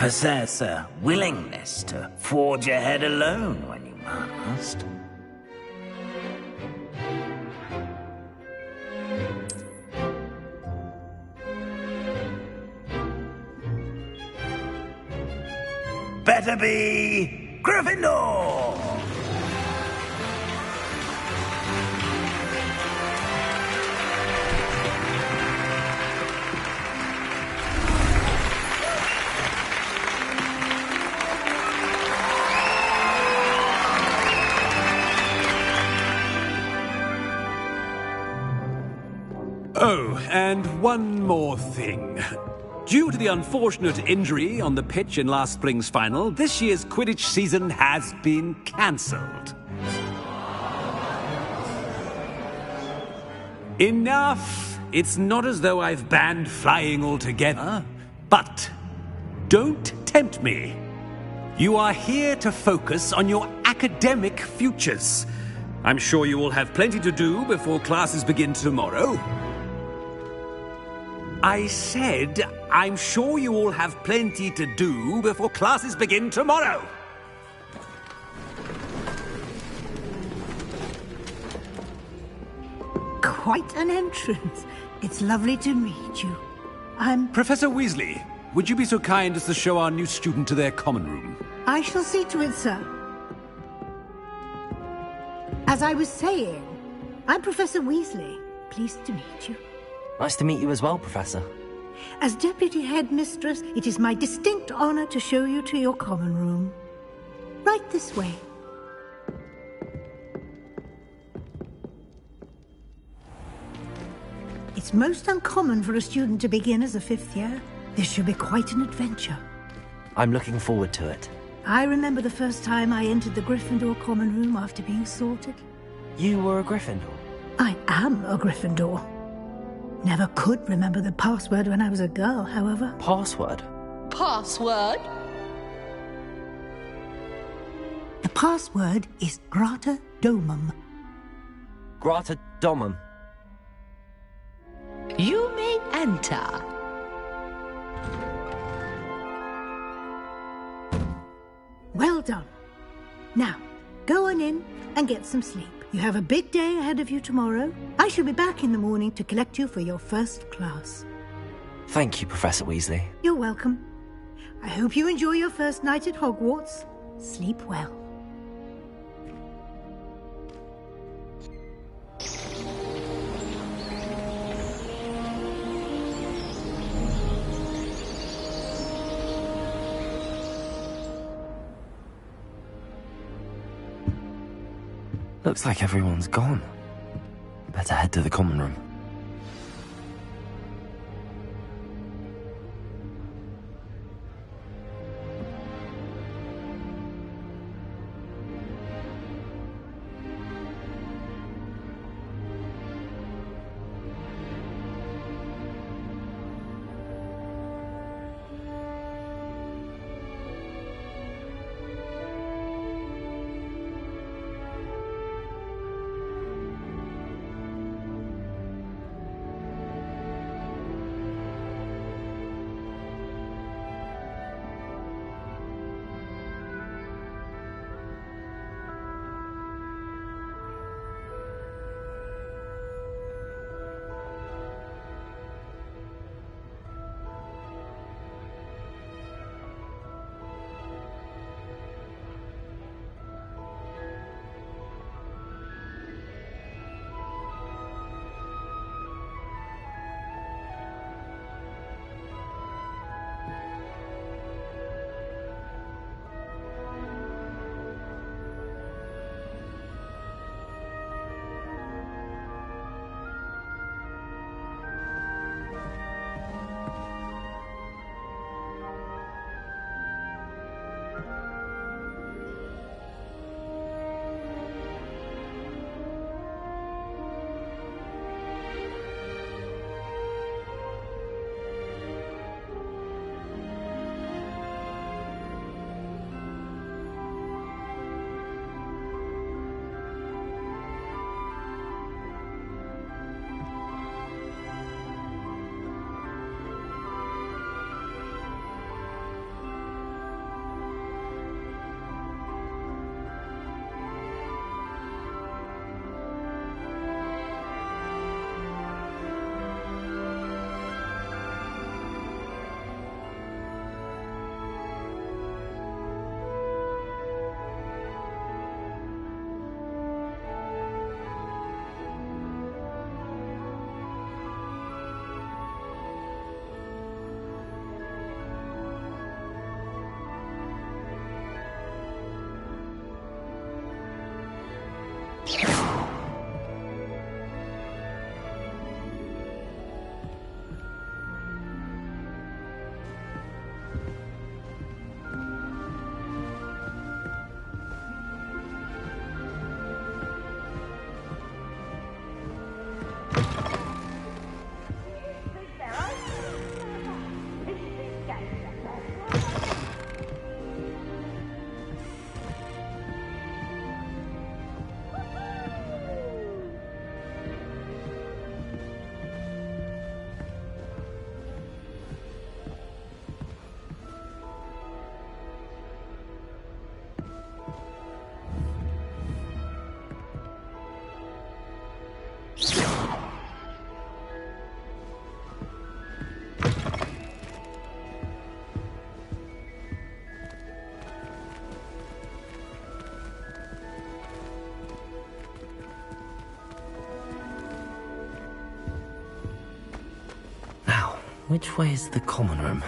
possess a willingness to forge ahead alone when you must. Better be Gryffindor! Oh, and one more thing. Due to the unfortunate injury on the pitch in last spring's final, this year's Quidditch season has been cancelled. Enough! It's not as though I've banned flying altogether, but don't tempt me. You are here to focus on your academic futures. I'm sure you will have plenty to do before classes begin tomorrow. I said, I'm sure you all have plenty to do before classes begin tomorrow. Quite an entrance. It's lovely to meet you. Professor Weasley, would you be so kind as to show our new student to their common room? I shall see to it, sir. As I was saying, I'm Professor Weasley. Pleased to meet you. Nice to meet you as well, Professor. As Deputy Headmistress, it is my distinct honor to show you to your common room. Right this way. It's most uncommon for a student to begin as a fifth year. This should be quite an adventure. I'm looking forward to it. I remember the first time I entered the Gryffindor common room after being sorted. You were a Gryffindor? I am a Gryffindor. Never could remember the password when I was a girl, however. Password? Password? The password is Grata Domum. Grata Domum. You may enter. Well done. Now, go on in and get some sleep. You have a big day ahead of you tomorrow. I shall be back in the morning to collect you for your first class. Thank you, Professor Weasley. You're welcome. I hope you enjoy your first night at Hogwarts. Sleep well. Looks like everyone's gone. Better head to the common room. Which way is the common room?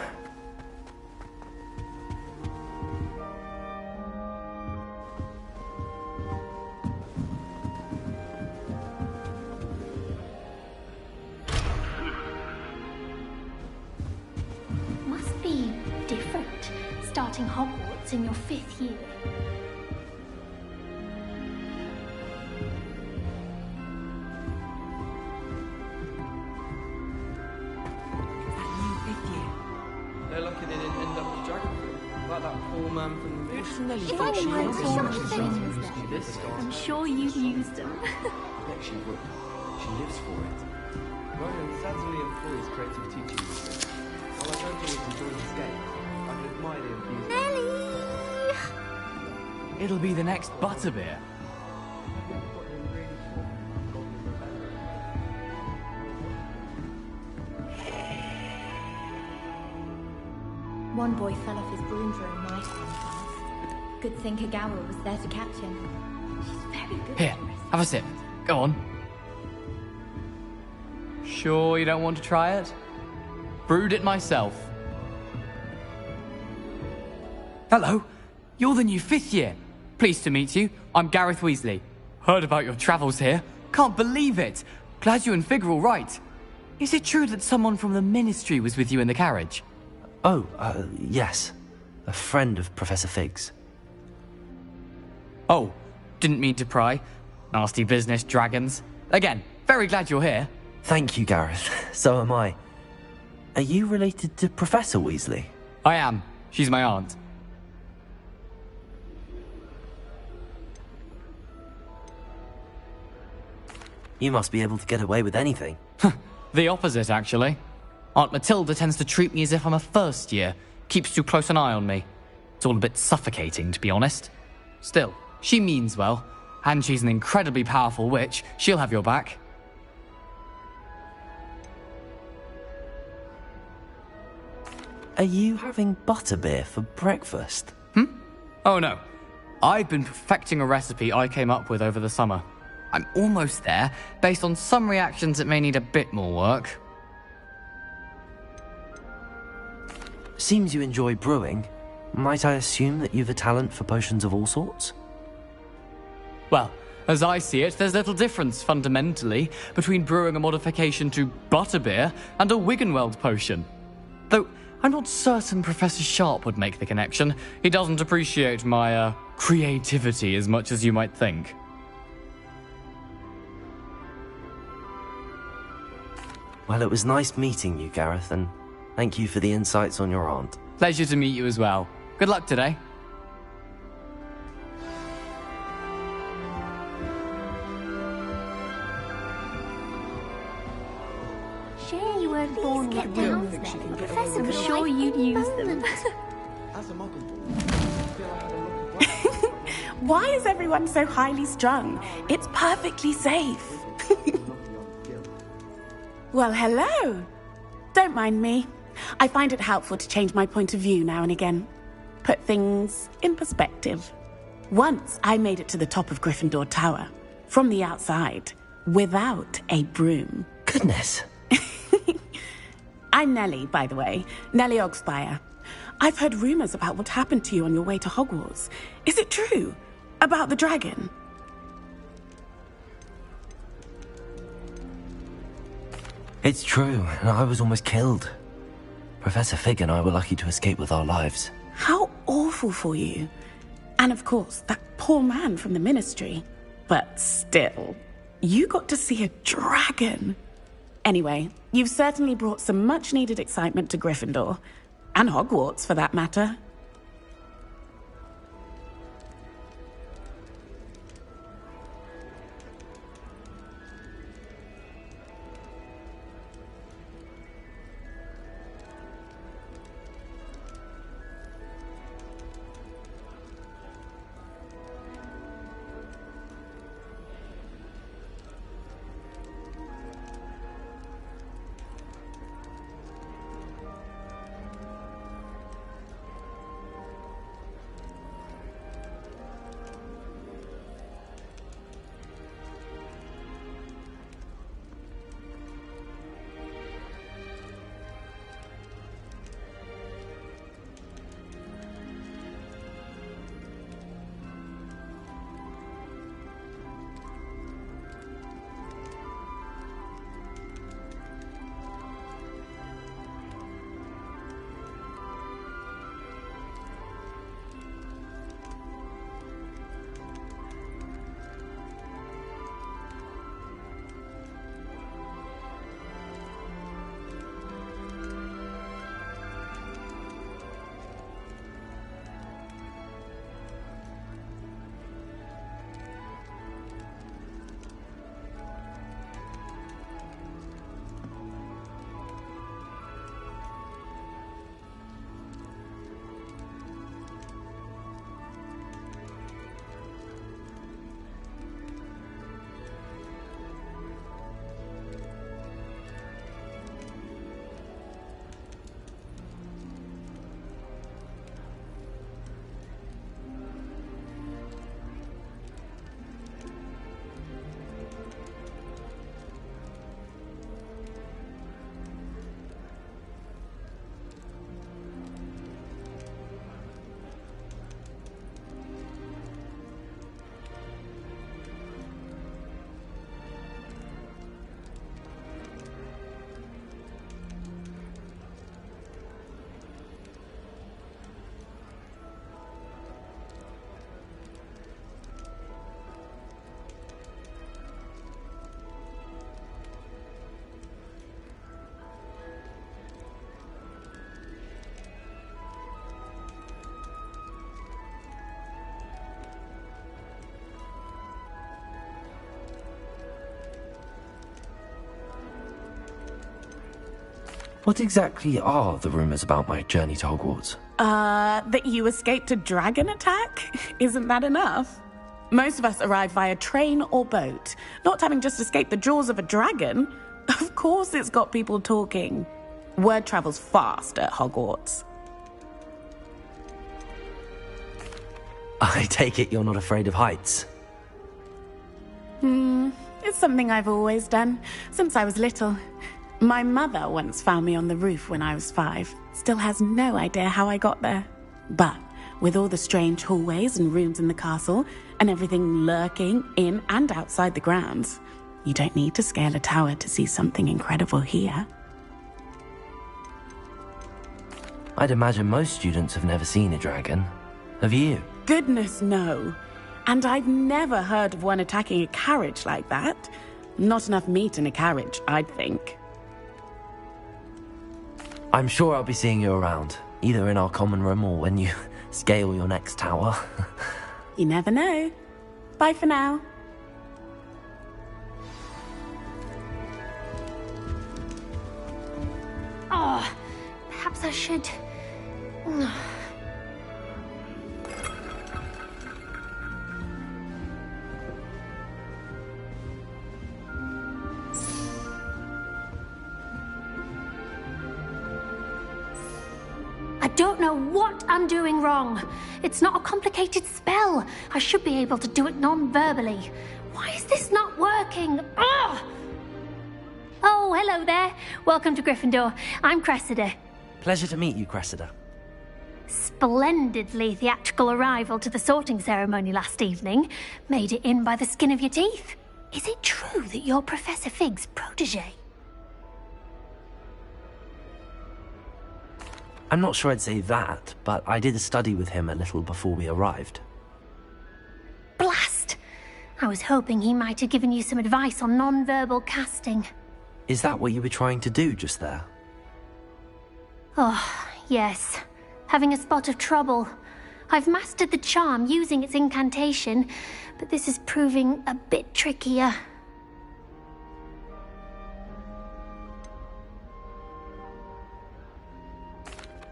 Must be different, starting Hogwarts in your 5th year. They're lucky they didn't end up with Dragonfly, like that poor man from the movie. If anyone saw the things there, I'm sure you've used them. I bet she would. She lives for it. Ronan certainly employs creative teaching methods. While I don't always enjoy his game, I can admire the enthusiasm. Nelly! It'll be the next Butterbeer. One boy fell off his broom during my time class. Good thing Kagawa was there to catch him. She's very good. Here, have a sip. Go on. Sure you don't want to try it? Brewed it myself. Hello, you're the new 5th year. Pleased to meet you. I'm Gareth Weasley. Heard about your travels here. Can't believe it. Glad you and Fig are all right. Is it true that someone from the Ministry was with you in the carriage? Oh, yes. A friend of Professor Fig's. Oh, didn't mean to pry. Nasty business, dragons. Again, very glad you're here. Thank you, Gareth. So am I. Are you related to Professor Weasley? I am. She's my aunt. You must be able to get away with anything. The opposite, actually. Aunt Matilda tends to treat me as if I'm a first year. Keeps too close an eye on me. It's all a bit suffocating, to be honest. Still, she means well. And she's an incredibly powerful witch. She'll have your back. Are you having butterbeer for breakfast? Oh no. I've been perfecting a recipe I came up with over the summer. I'm almost there, based on some reactions that may need a bit more work. Seems you enjoy brewing. Might I assume that you've a talent for potions of all sorts? Well, as I see it, there's little difference, fundamentally, between brewing a modification to butterbeer and a Wiggenweld potion. Though, I'm not certain Professor Sharp would make the connection. He doesn't appreciate my, creativity as much as you might think. Well, it was nice meeting you, Gareth, and thank you for the insights on your aunt. Pleasure to meet you as well. Good luck today. Shame you weren't born with wings then. Professor was sure you'd use them. As a muggle, I feel I had a look at Why is everyone so highly strung? It's perfectly safe. Well, hello. Don't mind me. I find it helpful to change my point of view now and again. Put things in perspective. Once I made it to the top of Gryffindor Tower, from the outside, without a broom. Goodness. I'm Nellie, by the way. Nellie Ogspire. I've heard rumors about what happened to you on your way to Hogwarts. Is it true? About the dragon? It's true, and I was almost killed. Professor Fig and I were lucky to escape with our lives. How awful for you. And of course, that poor man from the Ministry. But still, you got to see a dragon. Anyway, you've certainly brought some much-needed excitement to Gryffindor. And Hogwarts, for that matter. What exactly are the rumours about my journey to Hogwarts? That you escaped a dragon attack? Isn't that enough? Most of us arrive via train or boat, not having just escaped the jaws of a dragon. Of course it's got people talking. Word travels fast at Hogwarts. I take it you're not afraid of heights? It's something I've always done, since I was little. My mother once found me on the roof when I was 5. Still has no idea how I got there. But with all the strange hallways and rooms in the castle, and everything lurking in and outside the grounds, you don't need to scale a tower to see something incredible here. I'd imagine most students have never seen a dragon. Have you? Goodness, no. And I've never heard of one attacking a carriage like that. Not enough meat in a carriage, I'd think. I'm sure I'll be seeing you around, either in our common room or when you scale your next tower. You never know. Bye for now. Oh, perhaps I should... I don't know what I'm doing wrong. It's not a complicated spell. I should be able to do it non-verbally. Why is this not working? Ugh! Oh, hello there. Welcome to Gryffindor. I'm Cressida. Pleasure to meet you, Cressida. Splendidly theatrical arrival to the sorting ceremony last evening. Made it in by the skin of your teeth. Is it true that you're Professor Fig's protege? I'm not sure I'd say that, but I did study with him a little before we arrived. Blast! I was hoping he might have given you some advice on non-verbal casting. Is that what you were trying to do just there? Oh, yes. Having a spot of trouble. I've mastered the charm using its incantation, but this is proving a bit trickier.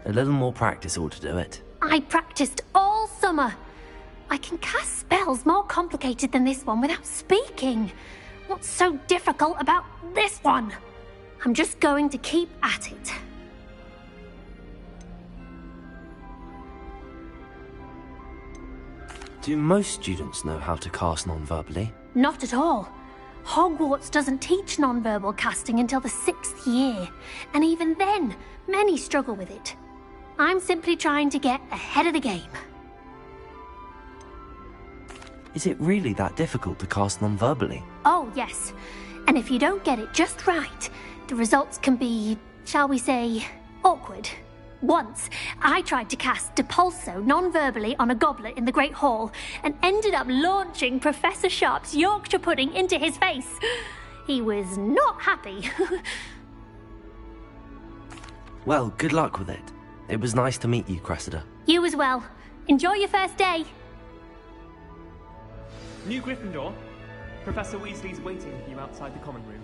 A little more practice ought to do it. I practiced all summer. I can cast spells more complicated than this one without speaking. What's so difficult about this one? I'm just going to keep at it. Do most students know how to cast non-verbally? Not at all. Hogwarts doesn't teach non-verbal casting until the 6th year, and even then, many struggle with it. I'm simply trying to get ahead of the game. Is it really that difficult to cast non-verbally? Oh, yes. And if you don't get it just right, the results can be, shall we say, awkward. Once, I tried to cast Depulso non-verbally on a goblet in the Great Hall and ended up launching Professor Sharp's Yorkshire pudding into his face. He was not happy. Well, good luck with it. It was nice to meet you, Cressida. You as well. Enjoy your first day. New Gryffindor, Professor Weasley's waiting for you outside the common room.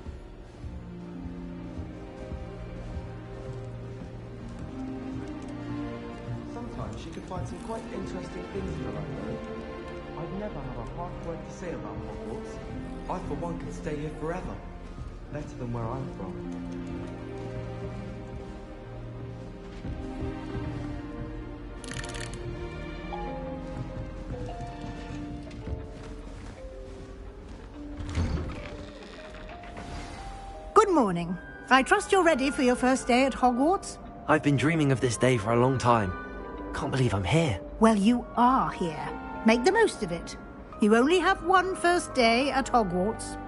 Sometimes she could find some quite interesting things in the library. I'd never have a hard word to say about Hogwarts. I, for one, could stay here forever. Better than where I'm from. Good morning. I trust you're ready for your first day at Hogwarts? I've been dreaming of this day for a long time. Can't believe I'm here. Well, you are here. Make the most of it. You only have one first day at Hogwarts.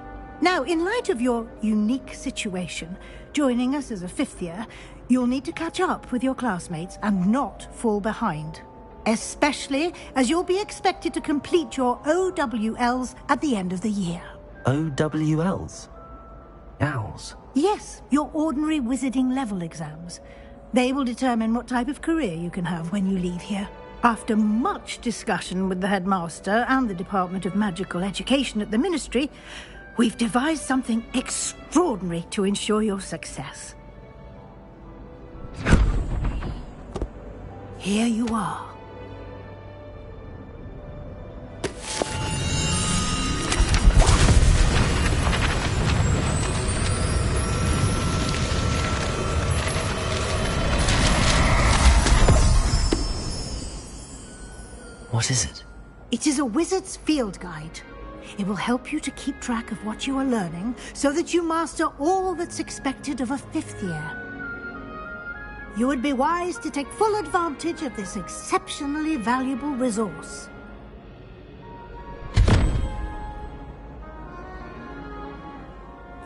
Now, in light of your unique situation, joining us as a 5th year, you'll need to catch up with your classmates and not fall behind. Especially as you'll be expected to complete your OWLs at the end of the year. OWLs? Owls? Yes, your ordinary wizarding level exams. They will determine what type of career you can have when you leave here. After much discussion with the headmaster and the Department of Magical Education at the Ministry, we've devised something extraordinary to ensure your success. here you are. What is it? It is a wizard's field guide. It will help you to keep track of what you are learning so that you master all that's expected of a 5th year. You would be wise to take full advantage of this exceptionally valuable resource.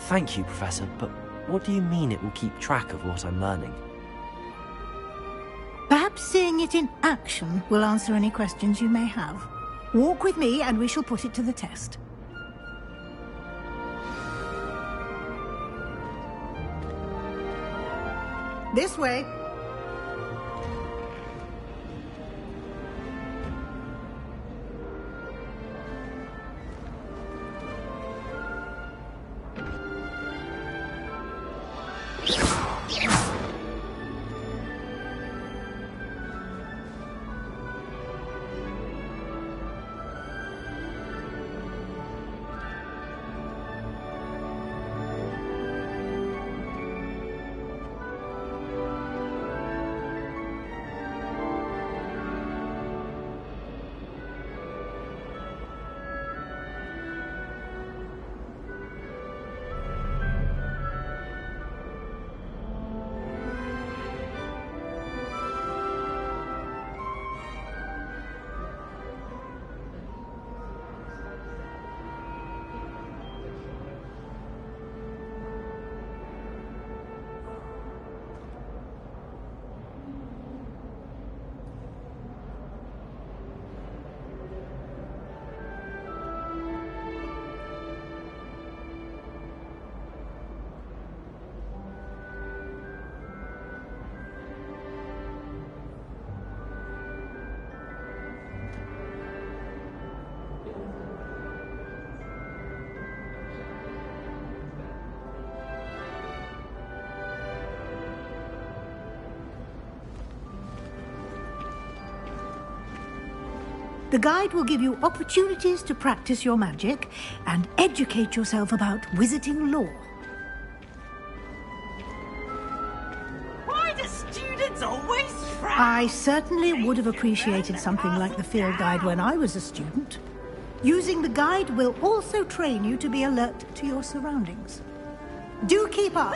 Thank you, Professor, but what do you mean it will keep track of what I'm learning? Perhaps seeing it in action will answer any questions you may have. Walk with me and we shall put it to the test. This way. The guide will give you opportunities to practice your magic and educate yourself about wizarding lore. Why do students always frown? I certainly would have appreciated something like the field guide when I was a student. Using the guide will also train you to be alert to your surroundings. Do keep up!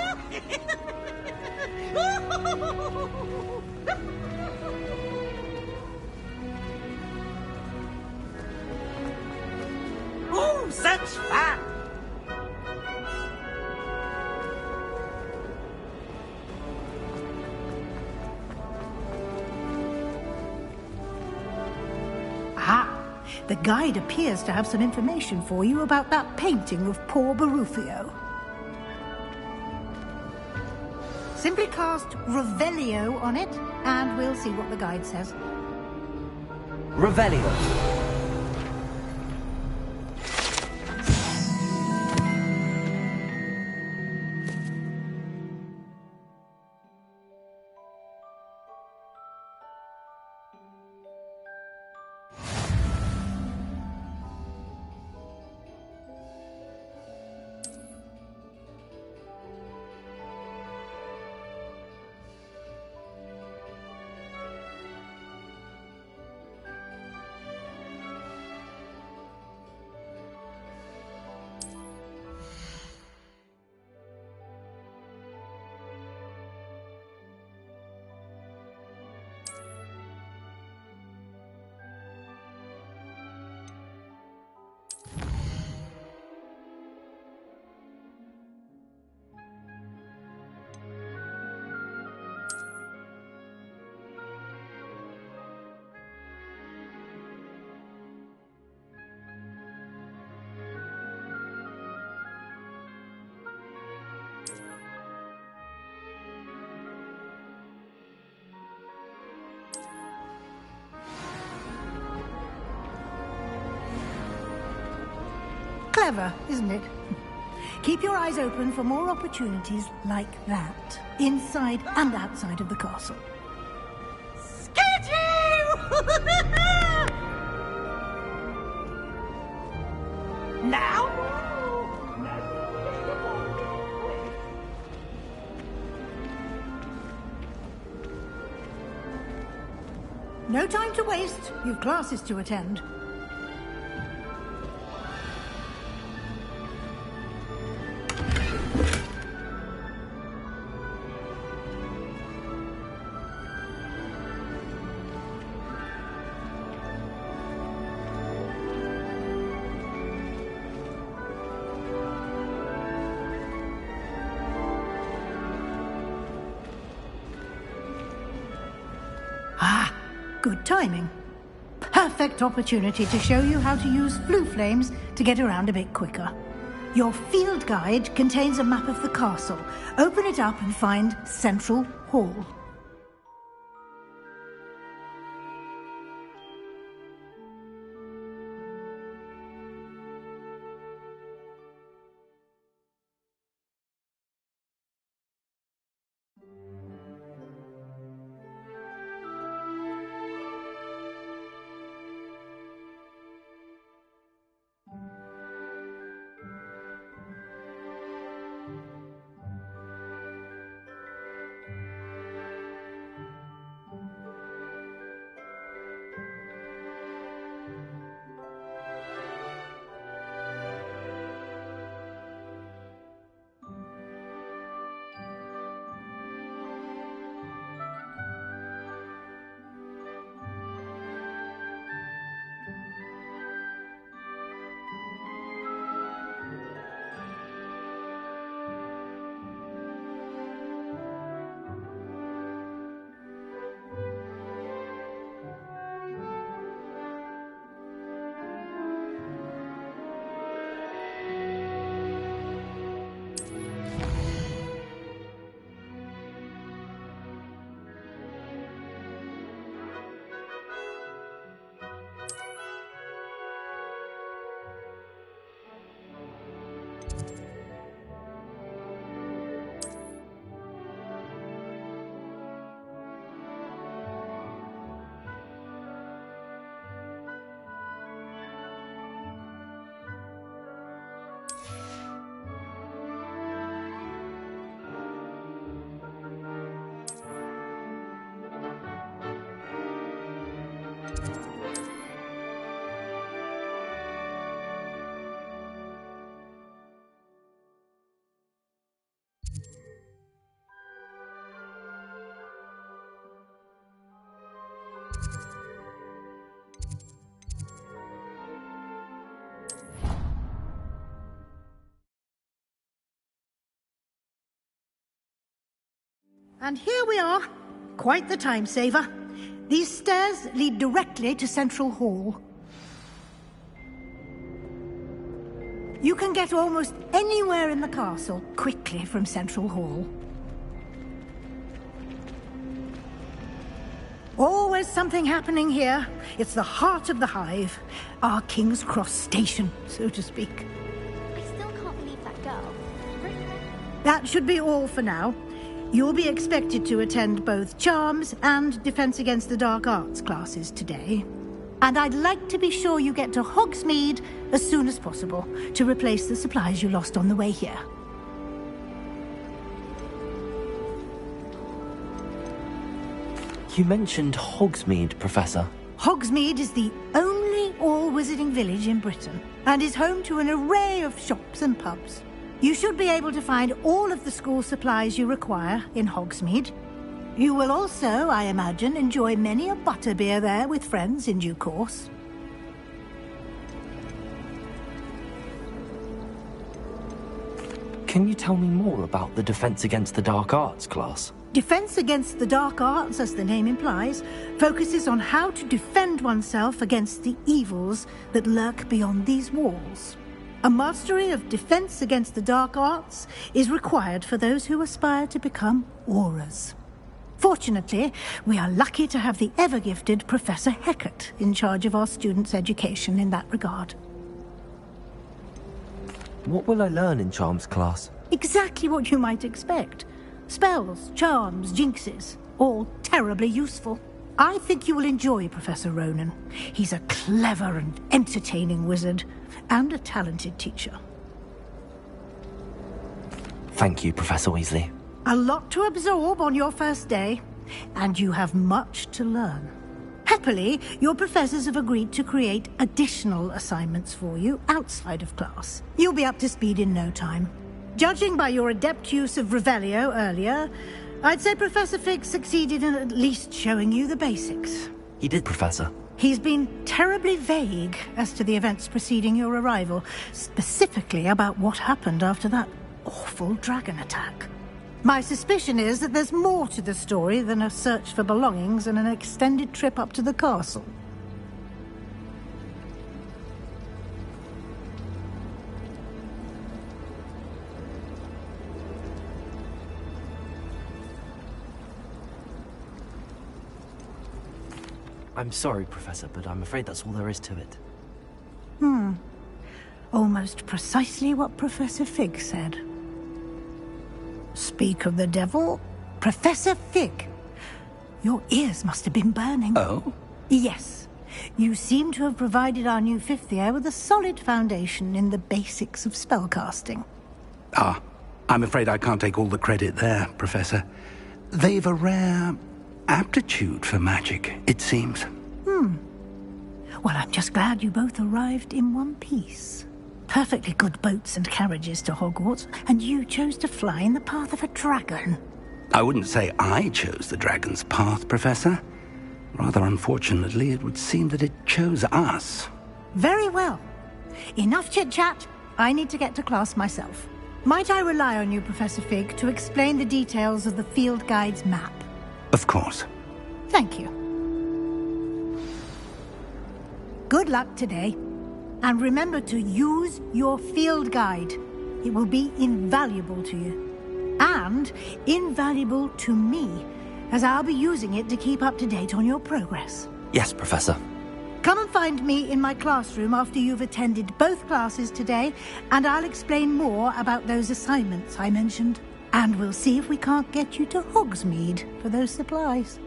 Oh, such fun! Ah, the guide appears to have some information for you about that painting of poor Barufio. Simply cast Revelio on it, and we'll see what the guide says. Revelio. Clever, isn't it? Keep your eyes open for more opportunities like that, inside and outside of the castle. Skitty! Now? No time to waste. You've classes to attend. Good timing. Perfect opportunity to show you how to use flue flames to get around a bit quicker. Your field guide contains a map of the castle. Open it up and find Central Hall. And here we are. Quite the time saver. These stairs lead directly to Central Hall. You can get almost anywhere in the castle quickly from Central Hall. Always something happening here. It's the heart of the Hive. Our King's Cross station, so to speak. I still can't believe that girl. That should be all for now. You'll be expected to attend both Charms and Defense Against the Dark Arts classes today. And I'd like to be sure you get to Hogsmeade as soon as possible to replace the supplies you lost on the way here. You mentioned Hogsmeade, Professor. Hogsmeade is the only all-wizarding village in Britain and is home to an array of shops and pubs. You should be able to find all of the school supplies you require in Hogsmeade. You will also, I imagine, enjoy many a butterbeer there with friends in due course. Can you tell me more about the Defense Against the Dark Arts class? Defense Against the Dark Arts, as the name implies, focuses on how to defend oneself against the evils that lurk beyond these walls. A mastery of Defense Against the Dark Arts is required for those who aspire to become Aurors. Fortunately, we are lucky to have the ever-gifted Professor Hecat in charge of our students' education in that regard. What will I learn in Charms class? Exactly what you might expect. Spells, charms, jinxes, all terribly useful. I think you will enjoy Professor Ronen. He's a clever and entertaining wizard, and a talented teacher. Thank you, Professor Weasley. A lot to absorb on your first day, and you have much to learn. Happily, your professors have agreed to create additional assignments for you outside of class. You'll be up to speed in no time. Judging by your adept use of Revelio earlier, I'd say Professor Fig succeeded in at least showing you the basics. He did, Professor. He's been terribly vague as to the events preceding your arrival, specifically about what happened after that awful dragon attack. My suspicion is that there's more to the story than a search for belongings and an extended trip up to the castle. I'm sorry, Professor, but I'm afraid that's all there is to it. Almost precisely what Professor Fig said. Speak of the devil, Professor Fig. Your ears must have been burning. Oh? Yes. You seem to have provided our new fifth year with a solid foundation in the basics of spellcasting. Ah, I'm afraid I can't take all the credit there, Professor. They've a rare aptitude for magic, it seems. Well, I'm just glad you both arrived in one piece. Perfectly good boats and carriages to Hogwarts, and you chose to fly in the path of a dragon. I wouldn't say I chose the dragon's path, Professor. Rather unfortunately, it would seem that it chose us. Very well. Enough chit-chat. I need to get to class myself. Might I rely on you, Professor Fig, to explain the details of the field guide's map? Of course. Thank you. Good luck today. And remember to use your field guide. It will be invaluable to you. And invaluable to me, as I'll be using it to keep up to date on your progress. Yes, Professor. Come and find me in my classroom after you've attended both classes today, and I'll explain more about those assignments I mentioned. And we'll see if we can't get you to Hogsmeade for those supplies.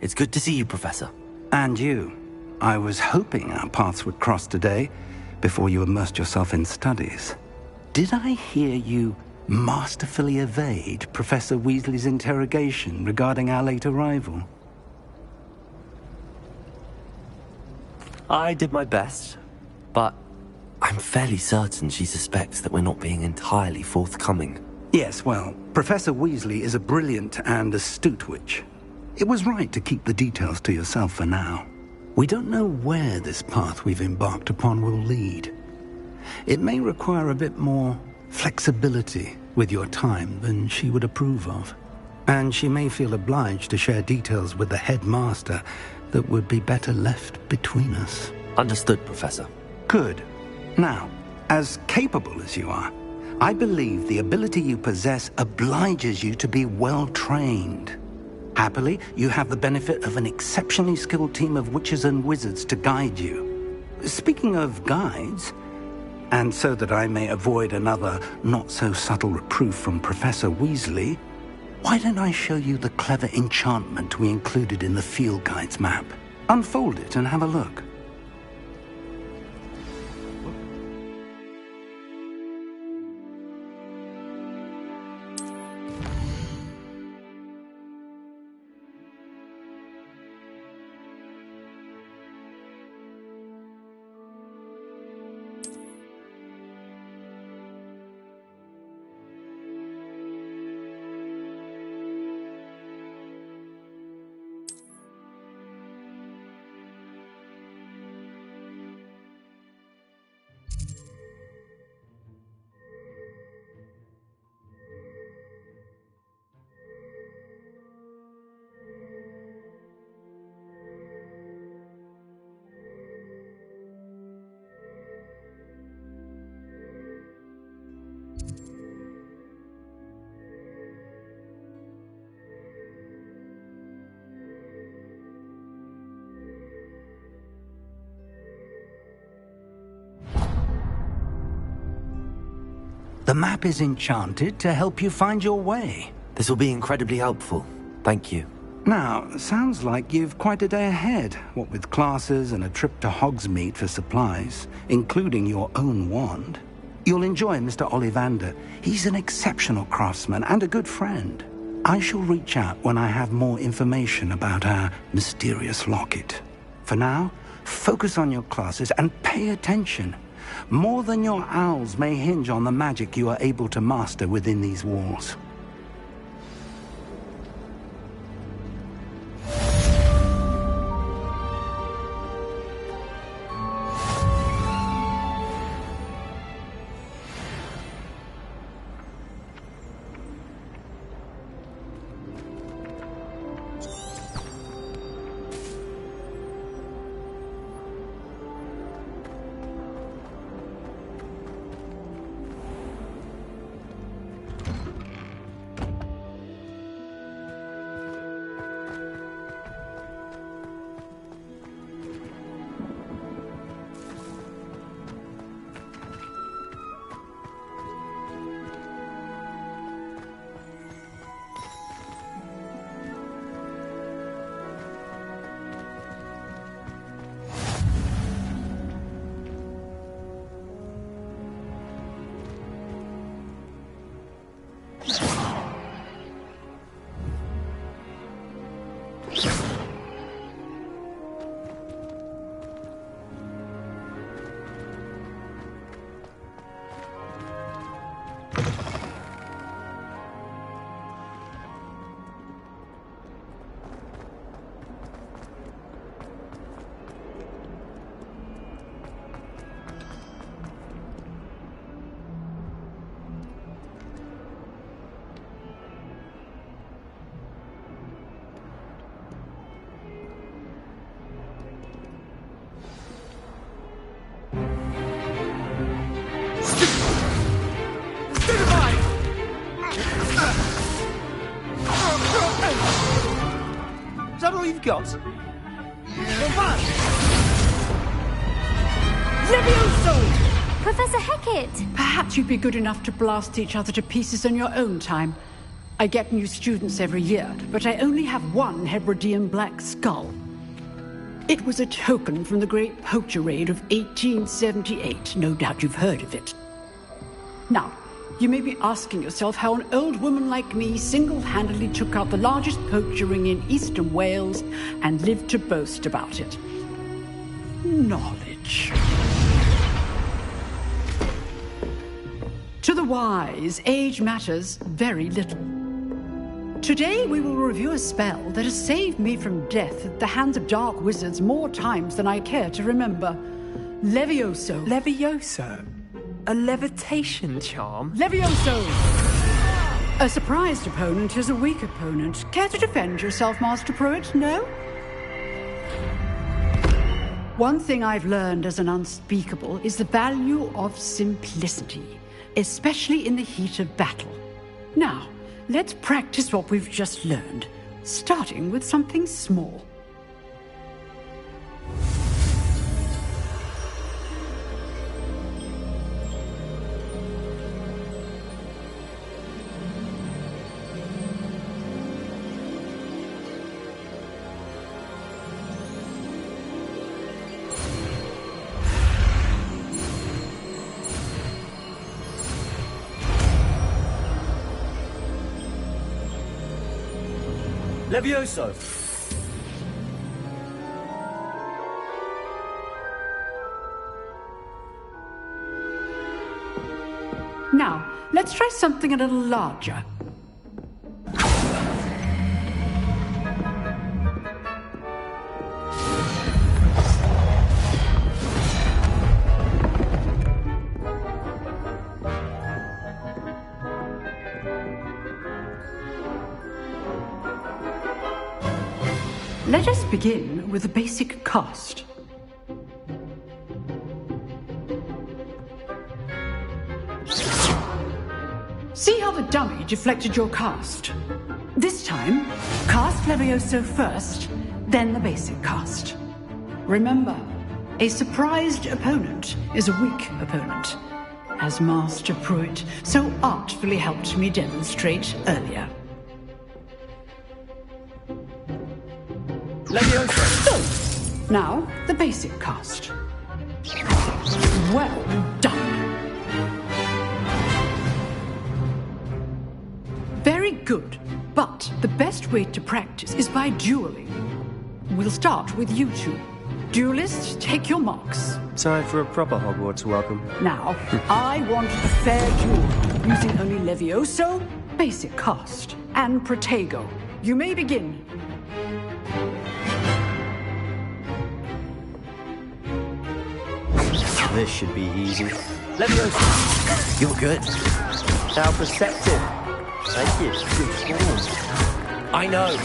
It's good to see you, Professor. And you. I was hoping our paths would cross today, before you immersed yourself in studies. Did I hear you masterfully evade Professor Weasley's interrogation regarding our late arrival? I did my best, but I'm fairly certain she suspects that we're not being entirely forthcoming. Yes, well, Professor Weasley is a brilliant and astute witch. It was right to keep the details to yourself for now. We don't know where this path we've embarked upon will lead. It may require a bit more flexibility with your time than she would approve of. And she may feel obliged to share details with the headmaster that would be better left between us. Understood, Professor. Good. Now, as capable as you are, I believe the ability you possess obliges you to be well-trained. Happily, you have the benefit of an exceptionally skilled team of witches and wizards to guide you. Speaking of guides, and so that I may avoid another not-so-subtle reproof from Professor Weasley, why don't I show you the clever enchantment we included in the field guide's map? Unfold it and have a look. The map is enchanted to help you find your way. This will be incredibly helpful. Thank you. Now, sounds like you've quite a day ahead, what with classes and a trip to Hogsmeade for supplies, including your own wand. You'll enjoy Mr. Ollivander. He's an exceptional craftsman and a good friend. I shall reach out when I have more information about our mysterious locket. For now, focus on your classes and pay attention. More than your owls may hinge on the magic you are able to master within these walls. Is that all you've got? Levioso! Professor Hecat! Perhaps you'd be good enough to blast each other to pieces in your own time. I get new students every year, but I only have one Hebridean black skull. It was a token from the Great Poacher Raid of 1878. No doubt you've heard of it. Now, you may be asking yourself how an old woman like me single-handedly took out the largest poacher ring in eastern Wales and lived to boast about it. Knowledge. To the wise, age matters very little. Today we will review a spell that has saved me from death at the hands of dark wizards more times than I care to remember. Levioso. Levioso? A levitation charm? Levioso! A surprised opponent is a weak opponent. Care to defend yourself, Master Pruitt? No? One thing I've learned as an unspeakable is the value of simplicity, especially in the heat of battle. Now, let's practice what we've just learned, starting with something small. Levioso! Now, let's try something a little larger. Let us begin with the basic cast. See how the dummy deflected your cast? This time, cast Levioso first, then the basic cast. Remember, a surprised opponent is a weak opponent, as Master Pruitt so artfully helped me demonstrate earlier. Levioso! Now, the basic cast. Well done. Very good, but the best way to practice is by dueling. We'll start with you two. Duelists, take your marks. Time for a proper Hogwarts welcome. Now, I want a fair duel, using only Levioso, basic cast, and Protego. You may begin. This should be easy. Levioso! You're good. How perceptive. Thank you. Good form. I know.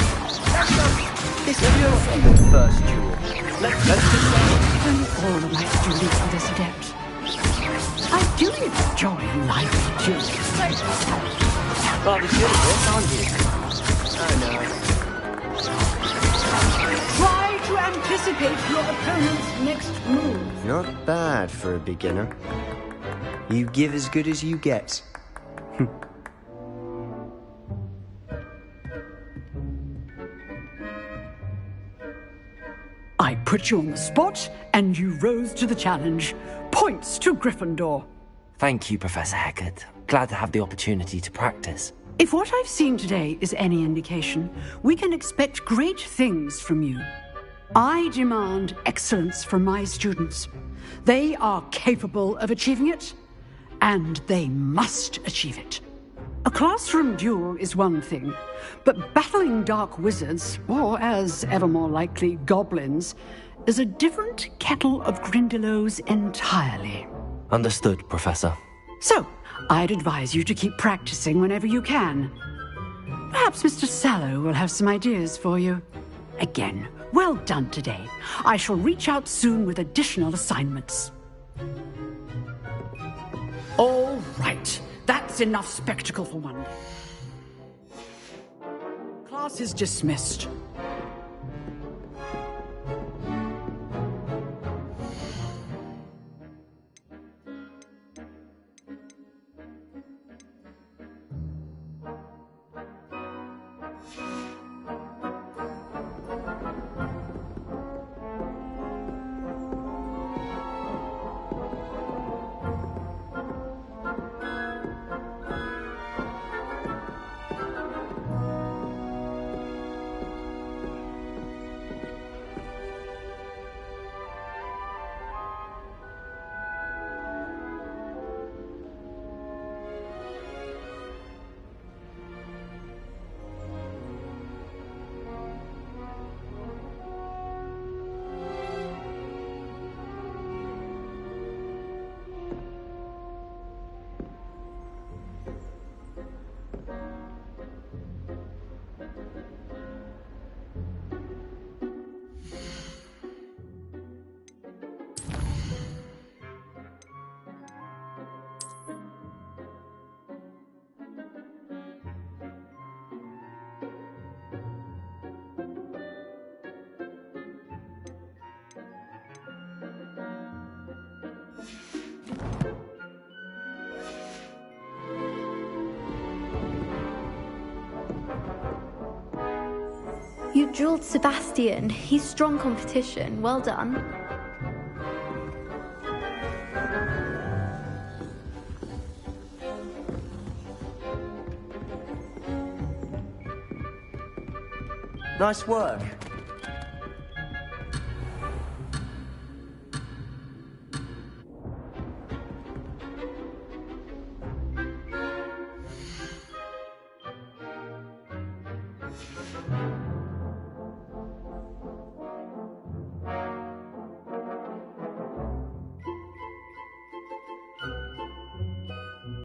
This is the first duel. Let's just Only all of my students are this adept. I do enjoy life duels. Rather good at this, aren't you? I know. Try to anticipate your opponent's next move. Not bad for a beginner. You give as good as you get. I put you on the spot, and you rose to the challenge. Points to Gryffindor. Thank you, Professor Hecat. Glad to have the opportunity to practice. If what I've seen today is any indication, we can expect great things from you. I demand excellence from my students. They are capable of achieving it, and they must achieve it. A classroom duel is one thing, but battling dark wizards, or as ever more likely, goblins, is a different kettle of Grindylows entirely. Understood, Professor. So, I'd advise you to keep practicing whenever you can. Perhaps Mr. Sallow will have some ideas for you. Again, well done today. I shall reach out soon with additional assignments. All right. That's enough spectacle for one day. Class is dismissed. You drilled Sebastian. He's strong competition. Well done. Nice work.